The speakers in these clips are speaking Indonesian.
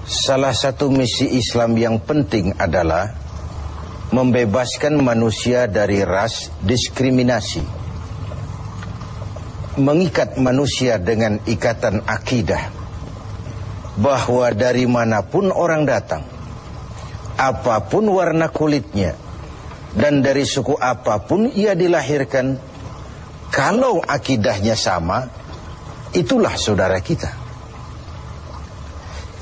Salah satu misi Islam yang penting adalah membebaskan manusia dari ras diskriminasi, mengikat manusia dengan ikatan akidah bahwa dari manapun orang datang, apapun warna kulitnya, dan dari suku apapun ia dilahirkan, kalau akidahnya sama, itulah saudara kita.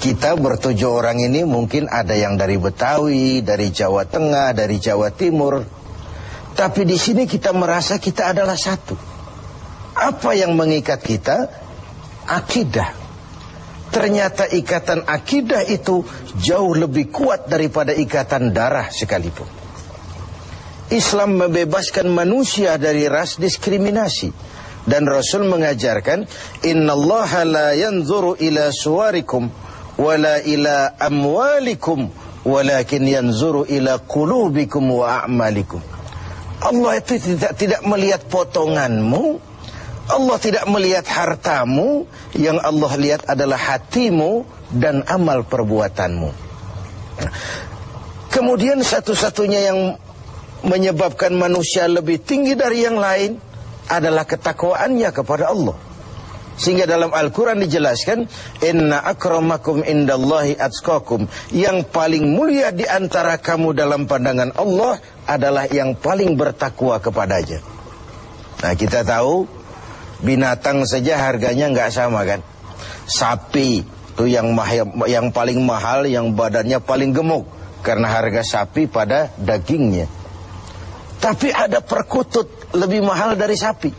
Kita bertujuh orang ini mungkin ada yang dari Betawi, dari Jawa Tengah, dari Jawa Timur. Tapi di sini kita merasa kita adalah satu. Apa yang mengikat kita? Akidah. Ternyata ikatan akidah itu jauh lebih kuat daripada ikatan darah sekalipun. Islam membebaskan manusia dari ras diskriminasi. Dan Rasul mengajarkan, innallaha la yanzuru ila suwarikum wala ila amwalikum walakin yanzuru ila qulubikum wa a'malikum. Allah itu tidak melihat potonganmu, Allah tidak melihat hartamu, yang Allah lihat adalah hatimu dan amal perbuatanmu. Kemudian satu-satunya yang menyebabkan manusia lebih tinggi dari yang lain adalah ketakwaannya kepada Allah. Sehingga dalam Al-Quran dijelaskan, inna akramakum indallahi atqakum, yang paling mulia di antara kamu dalam pandangan Allah adalah yang paling bertakwa kepadanya. Nah, kita tahu binatang saja harganya nggak sama kan. Sapi itu yang paling mahal, yang badannya paling gemuk, karena harga sapi pada dagingnya. Tapi ada perkutut lebih mahal dari sapi,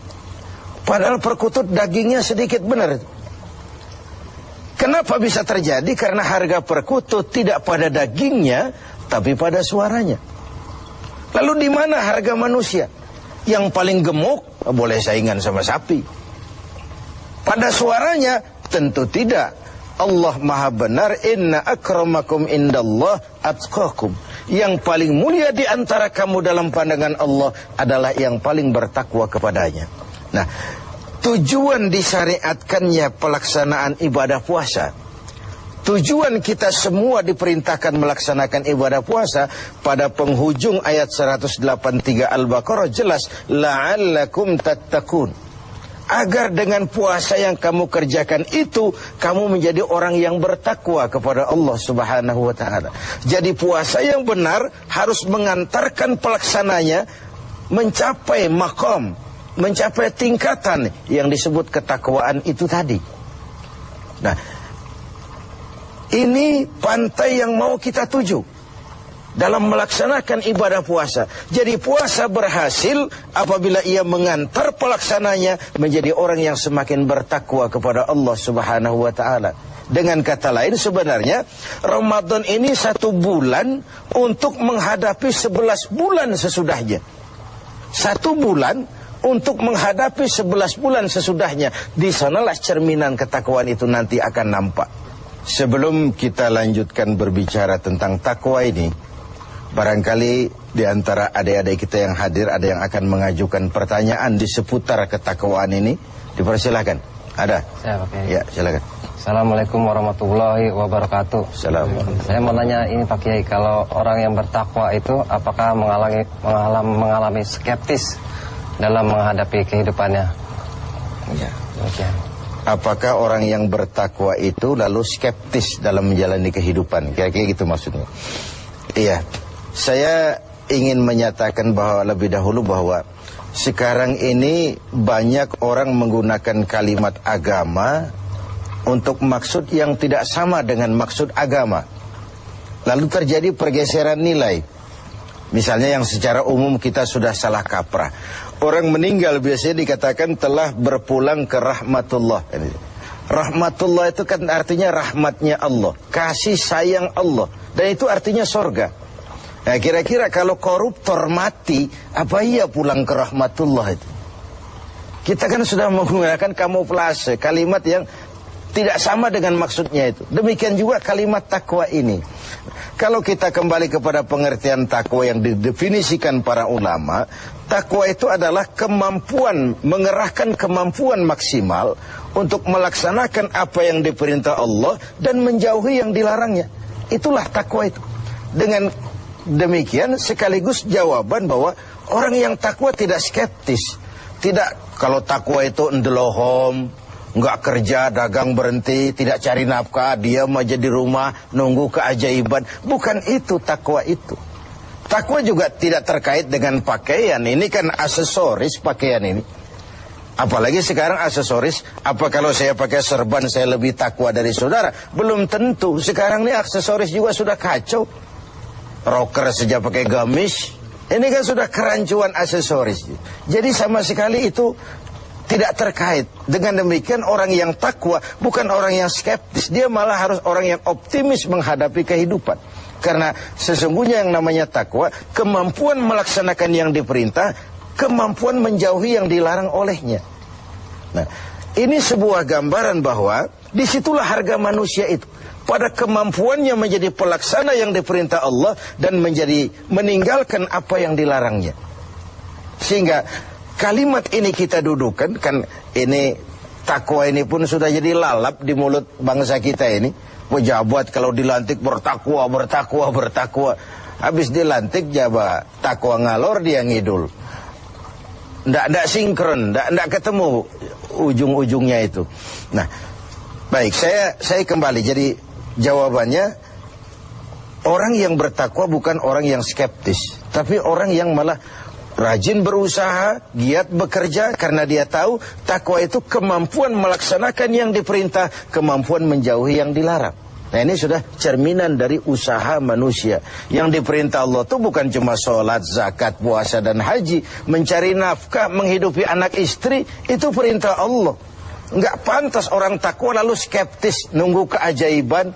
padahal perkutut dagingnya sedikit, benar. Kenapa bisa terjadi? Karena harga perkutut tidak pada dagingnya, tapi pada suaranya. Lalu di mana harga manusia? Yang paling gemuk boleh saingan sama sapi. Pada suaranya tentu tidak. Allah maha benar, inna akramakum indallah atqakum. Yang paling mulia di antara kamu dalam pandangan Allah adalah yang paling bertakwa kepadanya. Nah, tujuan disyariatkannya pelaksanaan ibadah puasa, tujuan kita semua diperintahkan melaksanakan ibadah puasa, pada penghujung ayat 183 Al-Baqarah jelas, la'allakum tattaqun. Agar dengan puasa yang kamu kerjakan itu, kamu menjadi orang yang bertakwa kepada Allah Subhanahu wa ta'ala. Jadi puasa yang benar harus mengantarkan pelaksananya mencapai maqam, mencapai tingkatan yang disebut ketakwaan itu tadi. Nah, ini pantai yang mau kita tuju dalam melaksanakan ibadah puasa. Jadi puasa berhasil apabila ia mengantar pelaksananya menjadi orang yang semakin bertakwa kepada Allah Subhanahu wa ta'ala. Dengan kata lain, sebenarnya Ramadan ini 1 bulan untuk menghadapi 11 bulan sesudahnya. 1 bulan untuk menghadapi 11 bulan sesudahnya. Di sanalah cerminan ketakwaan itu nanti akan nampak. Sebelum kita lanjutkan berbicara tentang takwa ini, barangkali di antara adik-adik kita yang hadir ada yang akan mengajukan pertanyaan di seputar ketakwaan ini. Dipersilakan. Ada? Ya, silakan. Assalamualaikum warahmatullahi wabarakatuh. Assalamualaikum. Saya mau nanya ini Pak Kiai, kalau orang yang bertakwa itu apakah mengalami skeptis dalam menghadapi kehidupannya? Ya. Okay. Apakah orang yang bertakwa itu lalu skeptis dalam menjalani kehidupan? Kira-kira gitu maksudnya. Iya. Saya ingin menyatakan bahwa lebih dahulu bahwa sekarang ini banyak orang menggunakan kalimat agama untuk maksud yang tidak sama dengan maksud agama. Lalu terjadi pergeseran nilai. Misalnya yang secara umum kita sudah salah kaprah. Orang meninggal biasanya dikatakan telah berpulang ke rahmatullah. Rahmatullah itu kan artinya rahmatnya Allah, kasih sayang Allah, dan itu artinya sorga. Nah, kira-kira kalau koruptor mati, apa iya pulang ke rahmatullah itu? Kita kan sudah menggunakan kamuflase, kalimat yang tidak sama dengan maksudnya itu. Demikian juga kalimat takwa ini. Kalau kita kembali kepada pengertian takwa yang didefinisikan para ulama, takwa itu adalah kemampuan, mengerahkan kemampuan maksimal untuk melaksanakan apa yang diperintah Allah dan menjauhi yang dilarangnya. Itulah takwa itu. Dengan demikian sekaligus jawaban bahwa orang yang takwa tidak skeptis. Tidak, kalau takwa itu ndelohom, nggak kerja, dagang berhenti, tidak cari nafkah, diam aja di rumah, nunggu keajaiban. Bukan itu takwa itu. Takwa juga tidak terkait dengan pakaian. Ini kan aksesoris pakaian ini. Apalagi sekarang aksesoris, apa kalau saya pakai serban saya lebih takwa dari saudara? Belum tentu. Sekarang ini aksesoris juga sudah kacau. Rocker saja pakai gamis. Ini kan sudah kerancuan aksesoris. Jadi sama sekali itu tidak terkait. Dengan demikian orang yang takwa bukan orang yang skeptis. Dia malah harus orang yang optimis menghadapi kehidupan. Karena sesungguhnya yang namanya takwa, kemampuan melaksanakan yang diperintah, kemampuan menjauhi yang dilarang olehnya. Nah, ini sebuah gambaran bahwa disitulah harga manusia itu. Pada kemampuannya menjadi pelaksana yang diperintah Allah dan meninggalkan apa yang dilarangnya. Sehingga kalimat ini kita dudukan, kan ini takwa ini pun sudah jadi lalap di mulut bangsa kita ini. Pejabat kalau dilantik bertakwa, bertakwa, bertakwa. Habis dilantik jabat takwa ngalor dia ngidul. Nggak sinkron, nggak ketemu ujung-ujungnya itu. Nah, baik, saya kembali. Jadi jawabannya, orang yang bertakwa bukan orang yang skeptis, tapi orang yang malah rajin berusaha, giat bekerja, karena dia tahu takwa itu kemampuan melaksanakan yang diperintah, kemampuan menjauhi yang dilarang. Nah, ini sudah cerminan dari usaha manusia. Yang diperintah Allah itu bukan cuma sholat, zakat, puasa, dan haji. Mencari nafkah, menghidupi anak istri, itu perintah Allah. Nggak pantas orang takwa lalu skeptis, nunggu keajaiban.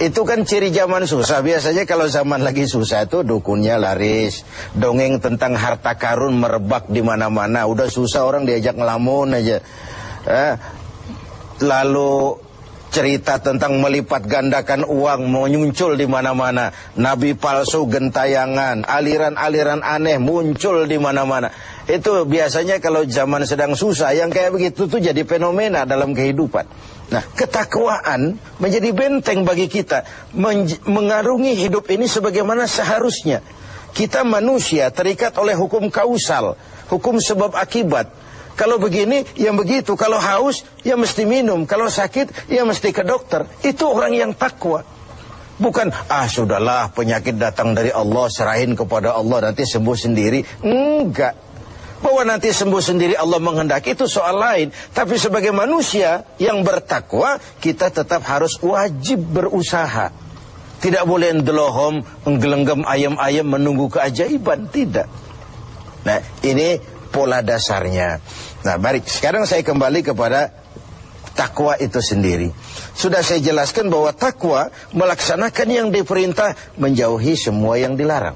Itu kan ciri zaman susah. Biasanya kalau zaman lagi susah itu dukunnya laris. Dongeng tentang harta karun merebak di mana-mana. Udah susah orang diajak ngelamun aja. Lalu cerita tentang melipat gandakan uang muncul di mana-mana. Nabi palsu gentayangan, aliran-aliran aneh muncul di mana-mana. Itu biasanya kalau zaman sedang susah, yang kayak begitu tuh jadi fenomena dalam kehidupan. Nah, ketakwaan menjadi benteng bagi kita, mengarungi hidup ini sebagaimana seharusnya. Kita manusia terikat oleh hukum kausal, hukum sebab akibat. Kalau begini, ya begitu. Kalau haus, ya mesti minum. Kalau sakit, ya mesti ke dokter. Itu orang yang takwa. Bukan, sudahlah penyakit datang dari Allah, serahin kepada Allah, nanti sembuh sendiri. Enggak. Bahwa nanti sembuh sendiri Allah menghendaki, itu soal lain. Tapi sebagai manusia yang bertakwa, kita tetap harus wajib berusaha. Tidak boleh ndelohom, nggelenggam ayam-ayam menunggu keajaiban. Tidak. Nah, ini pola dasarnya. Nah, baik, sekarang saya kembali kepada takwa itu sendiri. Sudah saya jelaskan bahwa takwa melaksanakan yang diperintah, menjauhi semua yang dilarang.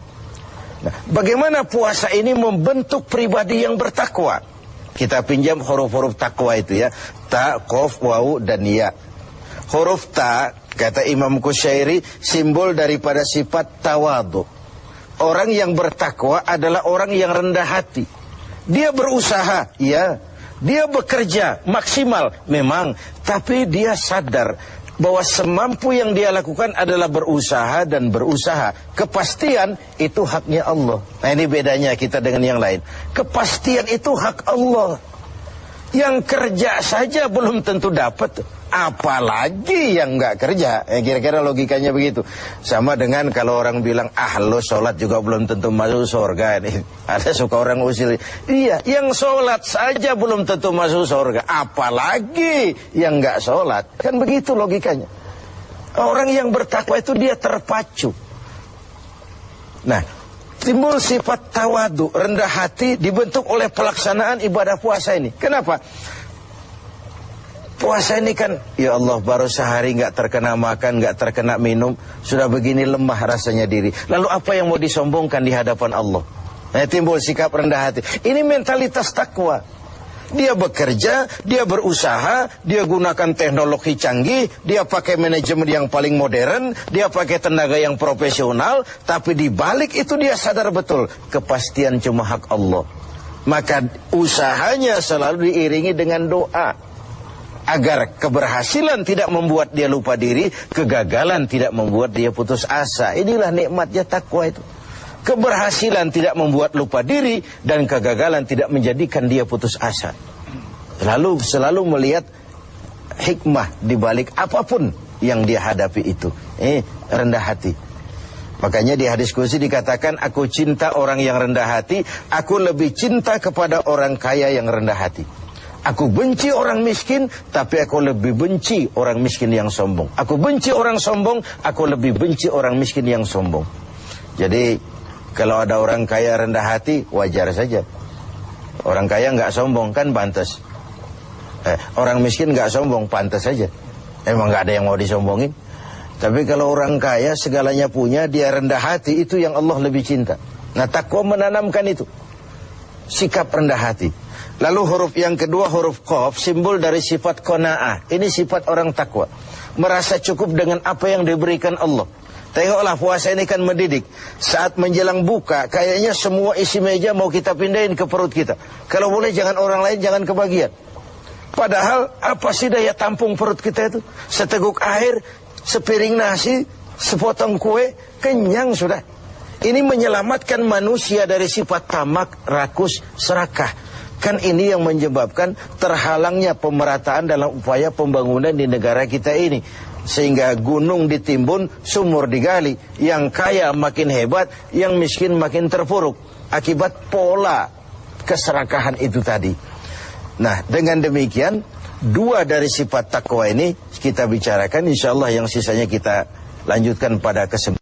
Nah, bagaimana puasa ini membentuk pribadi yang bertakwa? Kita pinjam huruf-huruf takwa itu ya. Ta, qaf, waw, dan ya. Huruf ta, kata Imam Qushairi, simbol daripada sifat tawadu. Orang yang bertakwa adalah orang yang rendah hati. Dia berusaha, ya. Dia bekerja maksimal, memang. Tapi dia sadar bahwa semampu yang dia lakukan adalah berusaha dan berusaha. Kepastian itu haknya Allah. Nah, ini bedanya kita dengan yang lain. Kepastian itu hak Allah. Yang kerja saja belum tentu dapat, apalagi yang nggak kerja. Kira-kira logikanya begitu. Sama dengan kalau orang bilang, lo sholat juga belum tentu masuk surga. Ada suka orang usil, iya, yang sholat saja belum tentu masuk surga, apalagi yang nggak sholat. Kan begitu logikanya. Orang yang bertakwa itu dia terpacu. Nah, timbul sifat tawadu, rendah hati, dibentuk oleh pelaksanaan ibadah puasa ini. Kenapa? Puasa ini kan, ya Allah, baru sehari nggak terkena makan, nggak terkena minum, sudah begini lemah rasanya diri. Lalu apa yang mau disombongkan di hadapan Allah? Nah, timbul sikap rendah hati. Ini mentalitas takwa. Dia bekerja, dia berusaha, dia gunakan teknologi canggih, dia pakai manajemen yang paling modern, dia pakai tenaga yang profesional, tapi di balik itu dia sadar betul, kepastian cuma hak Allah. Maka usahanya selalu diiringi dengan doa. Agar keberhasilan tidak membuat dia lupa diri, kegagalan tidak membuat dia putus asa. Inilah nikmatnya takwa itu. Keberhasilan tidak membuat lupa diri, dan kegagalan tidak menjadikan dia putus asa. Selalu melihat hikmah di balik apapun yang dia hadapi itu. Rendah hati. Makanya di hadis qudsi dikatakan, aku cinta orang yang rendah hati, aku lebih cinta kepada orang kaya yang rendah hati. Aku benci orang miskin, tapi aku lebih benci orang miskin yang sombong. Aku benci orang sombong, aku lebih benci orang miskin yang sombong. Jadi kalau ada orang kaya rendah hati, wajar saja. Orang kaya nggak sombong kan pantas. Orang miskin nggak sombong, pantas saja. Emang nggak ada yang mau disombongin. Tapi kalau orang kaya segalanya punya, dia rendah hati, itu yang Allah lebih cinta. Nah, takwa menanamkan itu, sikap rendah hati. Lalu huruf yang kedua, huruf qaf, simbol dari sifat qanaah. Ini sifat orang takwa, merasa cukup dengan apa yang diberikan Allah. Tengoklah, puasa ini kan mendidik. Saat menjelang buka, kayaknya semua isi meja mau kita pindahin ke perut kita. Kalau boleh jangan orang lain, jangan kebagian. Padahal apa sih daya tampung perut kita itu? Seteguk air, sepiring nasi, sepotong kue, kenyang sudah. Ini menyelamatkan manusia dari sifat tamak, rakus, serakah. Kan ini yang menyebabkan terhalangnya pemerataan dalam upaya pembangunan di negara kita ini. Sehingga gunung ditimbun, sumur digali. Yang kaya makin hebat, yang miskin makin terpuruk. Akibat pola keserakahan itu tadi. Nah, dengan demikian, dua dari sifat takwa ini kita bicarakan. InsyaAllah yang sisanya kita lanjutkan pada kesempatan.